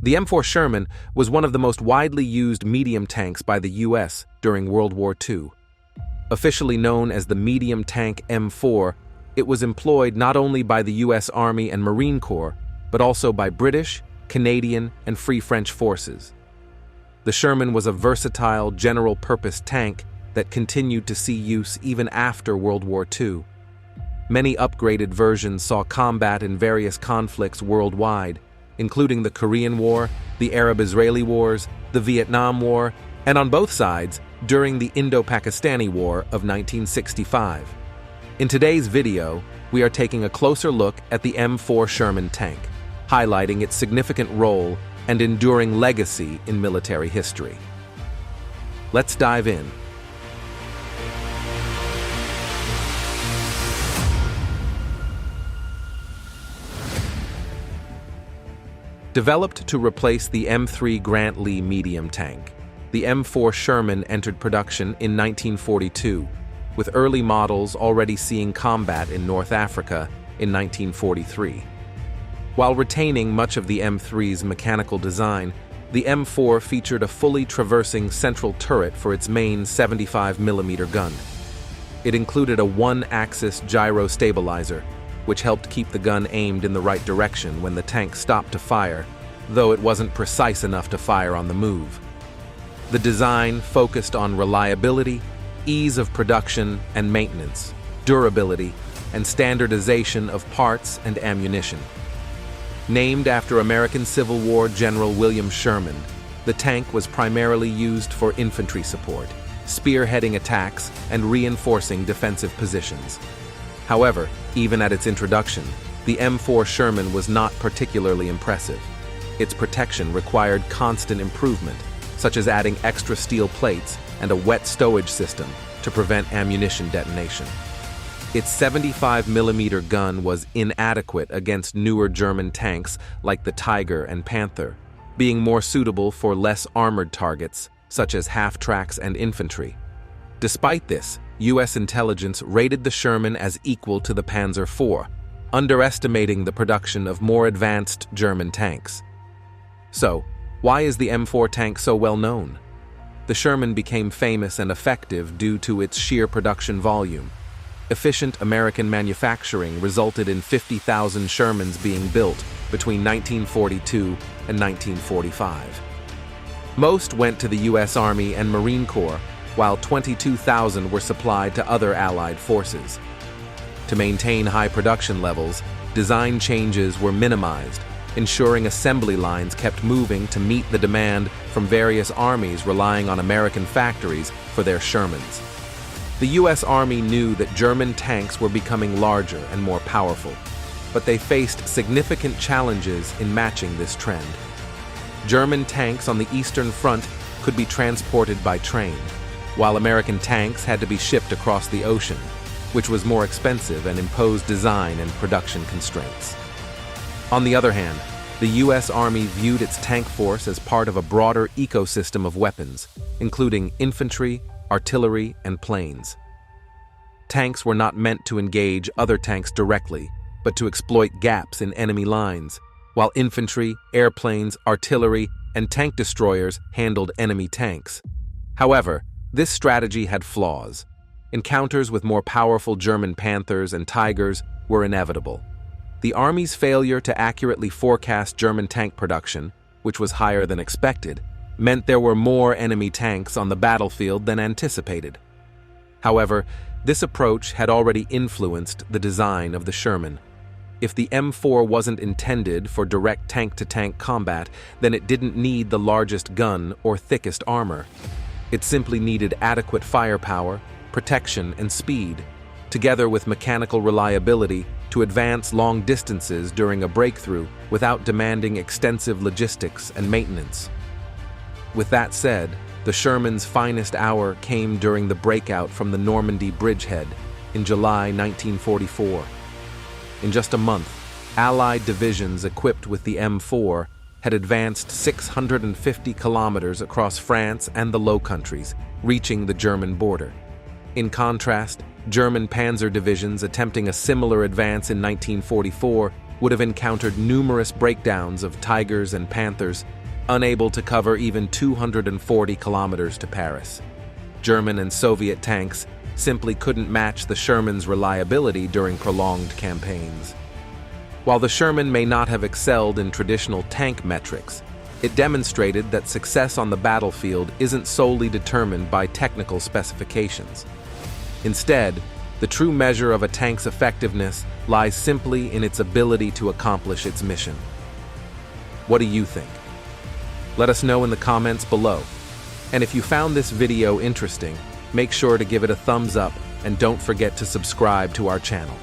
The M4 Sherman was one of the most widely used medium tanks by the U.S. during World War II. Officially known as the medium tank M4, it was employed not only by the U.S. Army and Marine Corps, but also by British, Canadian, and Free French forces. The Sherman was a versatile, general-purpose tank that continued to see use even after World War II. Many upgraded versions saw combat in various conflicts worldwide, including the Korean War, the Arab-Israeli Wars, the Vietnam War, and on both sides, during the Indo-Pakistani War of 1965. In today's video, we are taking a closer look at the M4 Sherman tank, highlighting its significant role and enduring legacy in military history. Let's dive in. Developed to replace the M3 Grant Lee medium tank, the M4 Sherman entered production in 1942, with early models already seeing combat in North Africa in 1943. While retaining much of the M3's mechanical design, the M4 featured a fully traversing central turret for its main 75mm gun. It included a one-axis gyro stabilizer, which helped keep the gun aimed in the right direction when the tank stopped to fire, though it wasn't precise enough to fire on the move. The design focused on reliability, ease of production and maintenance, durability, and standardization of parts and ammunition. Named after American Civil War General William Sherman, the tank was primarily used for infantry support, spearheading attacks and reinforcing defensive positions. However, even at its introduction, the M4 Sherman was not particularly impressive. Its protection required constant improvement, such as adding extra steel plates and a wet stowage system to prevent ammunition detonation. Its 75mm gun was inadequate against newer German tanks like the Tiger and Panther, being more suitable for less armored targets, such as half-tracks and infantry. Despite this, U.S. intelligence rated the Sherman as equal to the Panzer IV, underestimating the production of more advanced German tanks. So, why is the M4 tank so well known? The Sherman became famous and effective due to its sheer production volume. Efficient American manufacturing resulted in 50,000 Shermans being built between 1942 and 1945. Most went to the U.S. Army and Marine Corps, while 22,000 were supplied to other Allied forces. To maintain high production levels, design changes were minimized, ensuring assembly lines kept moving to meet the demand from various armies relying on American factories for their Shermans. The U.S. Army knew that German tanks were becoming larger and more powerful, but they faced significant challenges in matching this trend. German tanks on the Eastern Front could be transported by train, while American tanks had to be shipped across the ocean, which was more expensive and imposed design and production constraints. On the other hand, the U.S. Army viewed its tank force as part of a broader ecosystem of weapons, including infantry, artillery, and planes. Tanks were not meant to engage other tanks directly, but to exploit gaps in enemy lines, while infantry, airplanes, artillery, and tank destroyers handled enemy tanks. However, this strategy had flaws. Encounters with more powerful German Panthers and Tigers were inevitable. The Army's failure to accurately forecast German tank production, which was higher than expected, meant there were more enemy tanks on the battlefield than anticipated. However, this approach had already influenced the design of the Sherman. If the M4 wasn't intended for direct tank-to-tank combat, then it didn't need the largest gun or thickest armor. It simply needed adequate firepower, protection, and speed, together with mechanical reliability to advance long distances during a breakthrough without demanding extensive logistics and maintenance. With that said, the Sherman's finest hour came during the breakout from the Normandy bridgehead in July 1944. In just a month, Allied divisions equipped with the M4 had advanced 650 kilometers across France and the Low Countries, reaching the German border. In contrast, German panzer divisions attempting a similar advance in 1944 would have encountered numerous breakdowns of Tigers and Panthers, unable to cover even 240 kilometers to Paris. German and Soviet tanks simply couldn't match the Sherman's reliability during prolonged campaigns. While the Sherman may not have excelled in traditional tank metrics, it demonstrated that success on the battlefield isn't solely determined by technical specifications. Instead, the true measure of a tank's effectiveness lies simply in its ability to accomplish its mission. What do you think? Let us know in the comments below. And if you found this video interesting, make sure to give it a thumbs up and don't forget to subscribe to our channel.